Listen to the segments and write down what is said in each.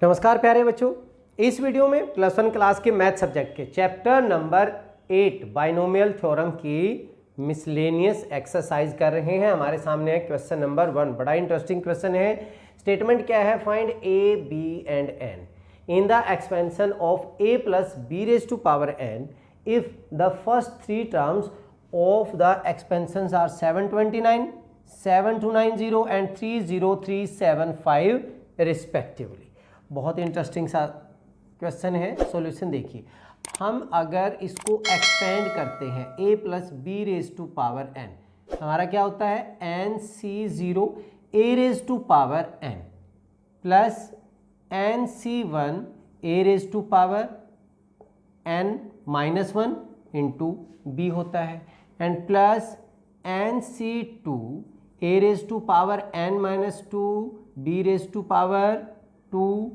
नमस्कार प्यारे बच्चों, इस वीडियो में प्लस वन क्लास के मैथ सब्जेक्ट के चैप्टर नंबर 8 बाइनोमियल थ्योरम की मिसलेनियस एक्सरसाइज कर रहे हैं। हमारे सामने है क्वेश्चन नंबर 1। बड़ा इंटरेस्टिंग क्वेश्चन है। स्टेटमेंट क्या है? Find a, b and n in the expansion of a plus b raise to power n if the first three terms of the expansions are 729, 7290 and 30375 respectively. बहुत interesting सा question है। Solution देखिए, हम अगर इसको expand करते हैं a plus b raise to power n, हमारा क्या होता है? NC0 a raise to power n plus NC1 a raise to power n minus 1 into b होता है, and plus NC2 a raise to power n minus 2 b raise to power 2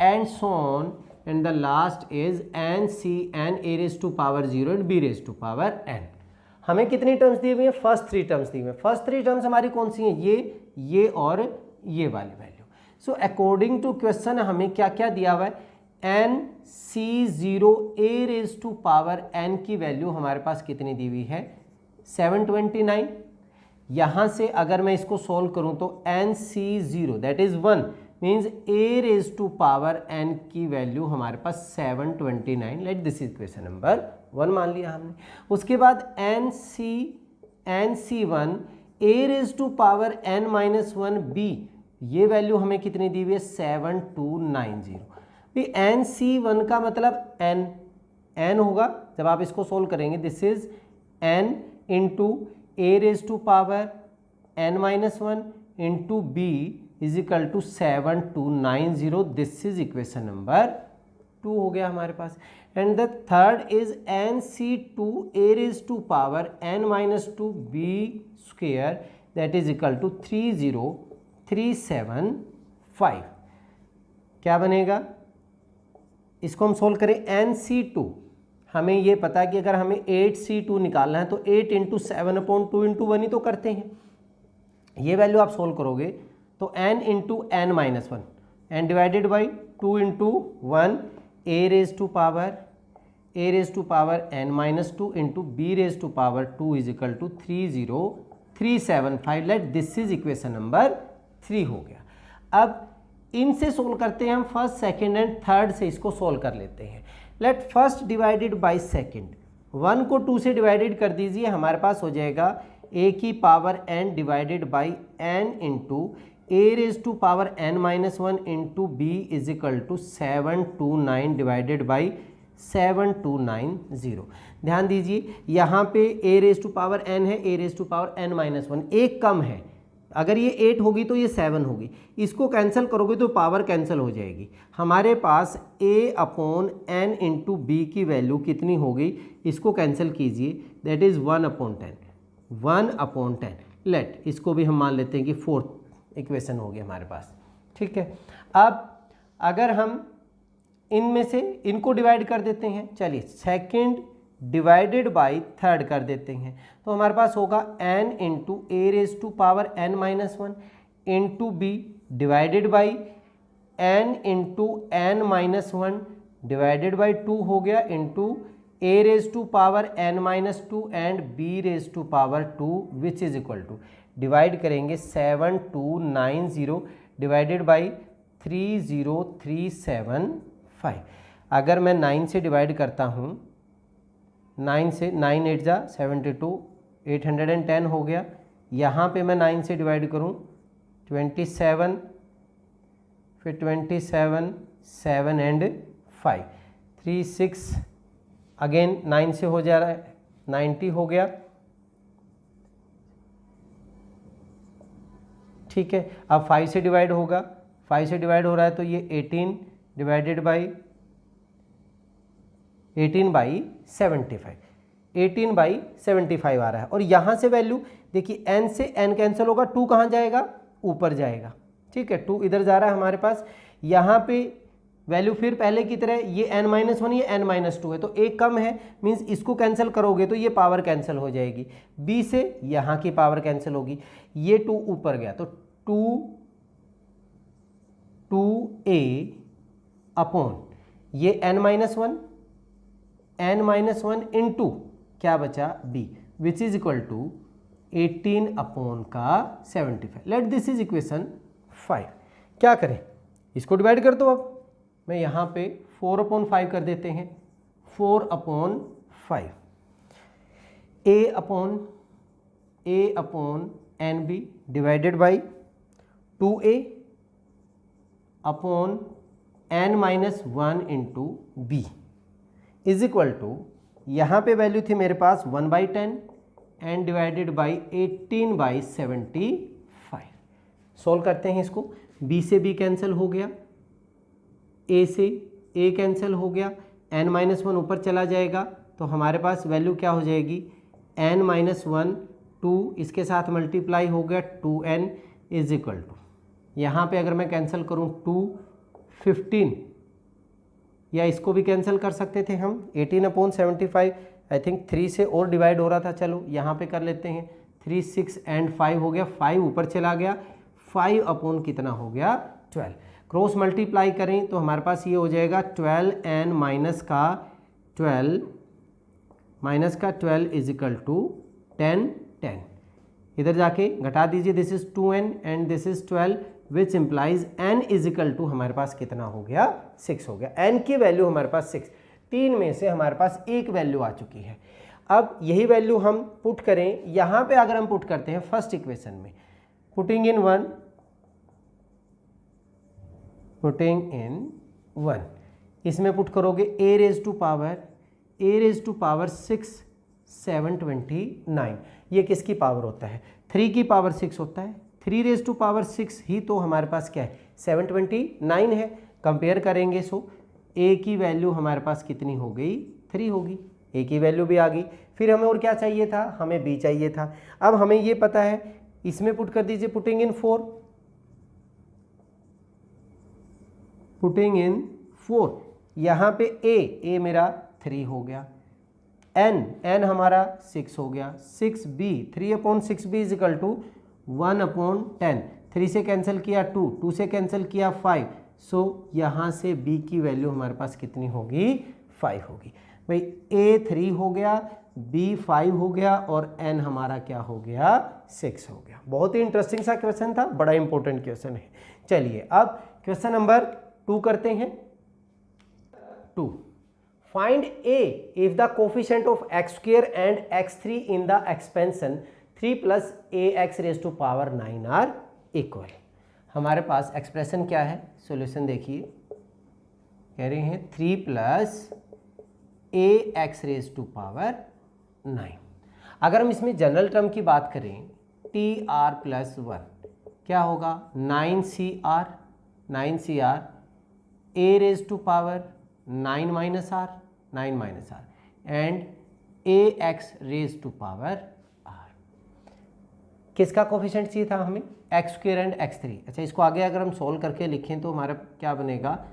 and so on, and the last is NCn a raised to power 0 and b raised to power n। हमें कितनी terms दी हुई है? First three terms दी हुई है। First three terms हमारी कौन सी हैं? ये और ये वाली value. So according to question हमें क्या क्या दिया हुआ है? NC0 a raised to power n की वैल्यू हमारे पास कितनी दी हुई है? 729। यहाँ से अगर मैं इसको सोल्व करूँ तो NC0 that is 1 means a raise to power n की वैल्यू हमारे पास 729। Let this is question number 1 मान लिया हमने। उसके बाद NC1 a raise to power n minus 1 b, ये वैल्यू हमें कितनी दी हुई है? 7290। भी NC1 का मतलब n होगा जब आप इसको सोल्व करेंगे। This is n into a raise to power n minus 1 into b is equal to 7290। This is equation number 2 हो गया हमारे पास। And the third is NC2 a raise to power n minus 2 b square that is equal to 30375। क्या बनेगा? इसको हम solve करें। NC2 हमें ये पता है कि अगर हमें 8C2 निकालना है तो 8 इंटू 7/2 इंटू 1 ही तो करते हैं। ये वैल्यू आप सोल्व करोगे तो n into n minus 1 and divided by 2 into 1 a raise to power n minus 2 into b raise to power 2 is equal to 30375। Let this is equation number 3 हो गया। अब इनसे सोल्व करते हैं हम। फर्स्ट, सेकेंड एंड थर्ड से इसको solve कर लेते हैं। Let first divided by second, 1 को 2 से डिवाइडेड कर दीजिए, हमारे पास हो जाएगा a की power n divided by n into a raise to power n minus 1 into b is equal to 729 divided by 7290। ध्यान दीजिए यहाँ पे a raise to power n है, a raise to power n minus 1 एक कम है। अगर ये 8 होगी तो ये 7 होगी। इसको कैंसिल करोगे तो पावर कैंसिल हो जाएगी। हमारे पास a upon n into b की वैल्यू कितनी होगी? इसको कैंसिल कीजिए, दैट इज़ 1/10। लेट इसको भी हम मान लेते हैं कि फोर्थ इक्वेशन होगी हमारे पास। ठीक है, अब अगर हम इनमें से इनको डिवाइड कर देते हैं, चलिए सेकेंड डिवाइडेड बाई थर्ड कर देते हैं, तो हमारे पास होगा n into a raise to power n minus 1 into b divided by n into n minus 1 divided by 2 हो गया into a raise to power n minus 2 and b raise to power 2 which is equal to, divide करेंगे 7290 divided by 30375। अगर मैं 9 से divide करता हूँ, 9 से 9 8 जा 72, 810 हो गया। यहाँ पे मैं 9 से डिवाइड करूँ 27, फिर 27 7 एंड 5 3 6, अगेन 9 से हो जा रहा है 90 हो गया। ठीक है, अब 5 से डिवाइड होगा, 5 से डिवाइड हो रहा है तो ये 18 डिवाइडेड बाई 18/75, 18/75 आ रहा है। और यहाँ से वैल्यू देखिए, n से n कैंसिल होगा, 2 कहाँ जाएगा? ऊपर जाएगा। ठीक है, 2 इधर जा रहा है हमारे पास। यहाँ पे वैल्यू फिर पहले की तरह, ये n-1 ये n-2 है तो एक कम है, मीन्स इसको कैंसिल करोगे तो ये पावर कैंसिल हो जाएगी। b से यहाँ की पावर कैंसिल होगी, ये 2 ऊपर गया तो 2 2a अपॉन ये n-1 इंटू क्या बचा b, which is equal to 18 upon का 75। Let this is equation 5। क्या करें, इसको डिवाइड कर दो। अब मैं यहाँ पे 4 अपॉन 5 कर देते हैं, 4 upon 5 a upon nb divided by 2a upon n-1 into b is equal to, यहाँ पे वैल्यू थी मेरे पास 1/10 एंड डिवाइडेड बाई 18/75। सॉल्व करते हैं इसको। b से b कैंसिल हो गया, a से a कैंसिल हो गया, n-1 ऊपर चला जाएगा तो हमारे पास वैल्यू क्या हो जाएगी, n-1 2 इसके साथ मल्टीप्लाई हो गया 2n इज इक्वल टू, यहाँ पे अगर मैं कैंसिल करूँ 2 15, या इसको भी कैंसिल कर सकते थे हम 18/75। आई थिंक 3 से और डिवाइड हो रहा था, चलो यहाँ पे कर लेते हैं। 3 6 एंड 5 हो गया, 5 ऊपर चला गया, 5 अपॉन कितना हो गया 12। क्रॉस मल्टीप्लाई करें तो हमारे पास ये हो जाएगा 12n माइनस का 12 इज इक्वल टू 10। इधर जाके घटा दीजिए, this is 2n and this is 12 which implies n is equal to हमारे पास कितना हो गया 6 हो गया। n की वैल्यू हमारे पास 6, 3 में से हमारे पास एक वैल्यू आ चुकी है। अब यही वैल्यू हम पुट करें यहाँ पे, अगर हम पुट करते हैं फर्स्ट इक्वेशन में, पुटिंग इन 1, इसमें पुट करोगे a रेज टू पावर 6 729, ये किसकी पावर होता है, 3 की पावर 6 होता है। 3 रेज टू पावर 6 ही तो हमारे पास क्या है 729 है। कंपेयर करेंगे सो a की वैल्यू हमारे पास कितनी हो गई 3 होगी, a की वैल्यू भी आ गई। फिर हमें और क्या चाहिए था, हमें b चाहिए था। अब हमें ये पता है, इसमें पुट कर दीजिए, पुटिंग इन 4, यहाँ पे a मेरा 3 हो गया, n हमारा 6 हो गया, 6b 3/6b is equal to 1/10। 3 से कैंसिल किया 2 से कैंसिल किया 5, सो यहाँ से b की वैल्यू हमारे पास कितनी होगी 5 होगी। भाई a 3 हो गया, b 5 हो गया और n हमारा क्या हो गया 6 हो गया। बहुत ही इंटरेस्टिंग सा क्वेश्चन था, बड़ा इंपॉर्टेंट क्वेश्चन है। चलिए अब क्वेश्चन नंबर 2 करते हैं। 2, find a if the coefficient of x square and x3 in the expansion 3 plus ax raised to power 9 are equal। हमारे पास एक्सप्रेशन क्या है, सॉल्यूशन देखिए, कह रहे हैं 3 plus ax raised to power 9। अगर हम इसमें जनरल टर्म की बात करें, tr प्लस 1 क्या होगा 9cr a raised to power 9 minus r and ax raised to power r। किसका कोफिशिएंट चाहिए था हमें, एक्स स्क्वायर एंड x3। अच्छा, इसको आगे अगर हम सोल्व करके लिखें तो हमारा क्या बनेगा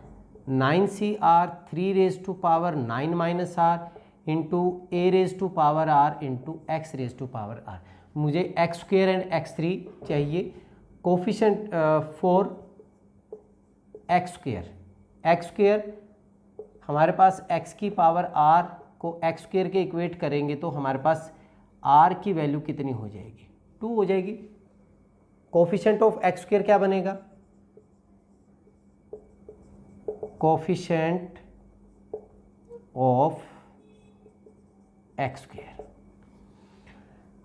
9cr 3 raised to power 9 minus r into a raised to power r into x raised to power r। मुझे एक्स स्क्वायर एंड x3 चाहिए, कोफिशिएंट फॉर एक्स स्क्वायर हमारे पास x की पावर r को x स्क्वायर के equate करेंगे तो हमारे पास r की वैल्यू कितनी हो जाएगी 2 हो जाएगी। कोफिशिएंट ऑफ x स्क्वायर क्या बनेगा, coefficient of x square,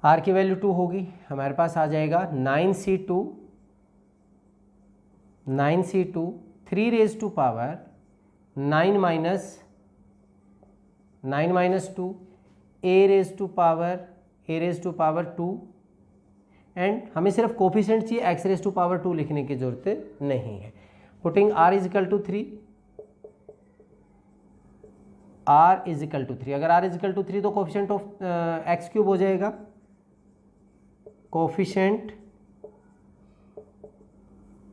r की वैल्यू 2 होगी, हमारे पास आ जाएगा 9c2 3 raise to power 9 minus 2 a raised to power 2 and हमें सिर्फ कोफिशिएंट चाहिए, x raised to power 2 लिखने की जरूरत नहीं है। Putting r is equal to 3, अगर r इज इक्वल टू 3 तो कोफिशिएंट ऑफ x क्यूब हो जाएगा, कोफिशिएंट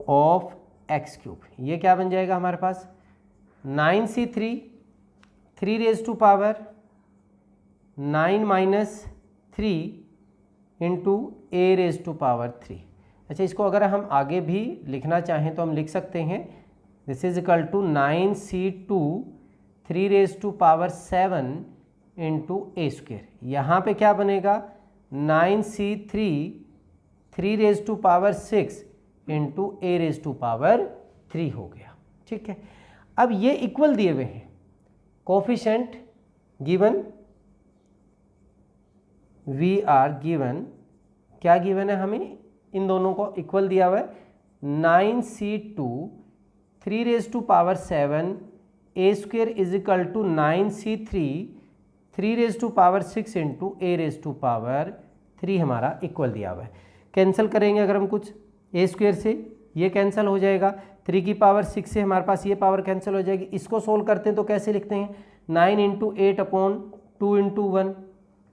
ऑफ x क्यूब, ये क्या बन जाएगा हमारे पास 9c3 3 raise to power 9 minus 3 into a raise to power 3। अच्छा, इसको अगर हम आगे भी लिखना चाहें तो हम लिख सकते हैं this is equal to 9c2 3 raise to power 7 into a square. यहाँ पे क्या बनेगा 9c3 3 raise to power 6 into a raise to power 3 हो गया। ठीक है, अब ये इक्वल दिए हुए हैं, coefficient given, we are given, क्या गिवन है हमें, इन दोनों को इक्वल दिया हुआ है 9c2 3 raise to power 7 a square is equal to 9c3 3 raise to power 6 into a raise to power 3 हमारा इक्वल दिया हुआ है। कैंसिल करेंगे अगर हम कुछ, ए स्क्वेयर से ये कैंसिल हो जाएगा, 3 की पावर 6 से हमारे पास ये पावर कैंसिल हो जाएगी। इसको सोल्व करते हैं तो कैसे लिखते हैं 9 इंटू 8 अपॉन 2 इंटू 1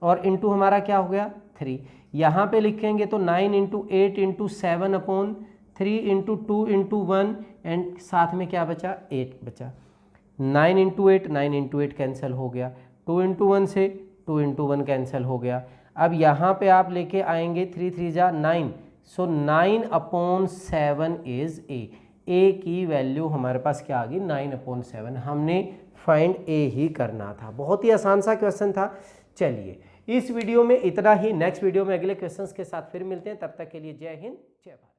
और इंटू हमारा क्या हो गया 3। यहाँ पे लिखेंगे तो 9 into 8 into 7 upon 3 into 2 into 1 and साथ में क्या बचा 8 बचा। 9 इंटू 8 कैंसिल हो गया, 2 इंटू 1 से 2 इंटू 1 कैंसिल हो गया। अब यहाँ पे आप लेके आएंगे 3 3 जा 9, सो 9 अपॉन 7 इज ए की वैल्यू हमारे पास क्या आ गई 9 अपॉन 7। हमने फाइंड ए ही करना था, बहुत ही आसान सा क्वेश्चन था। चलिए इस वीडियो में इतना ही, नेक्स्ट वीडियो में अगले क्वेश्चंस के साथ फिर मिलते हैं, तब तक के लिए जय हिंद जय भारत।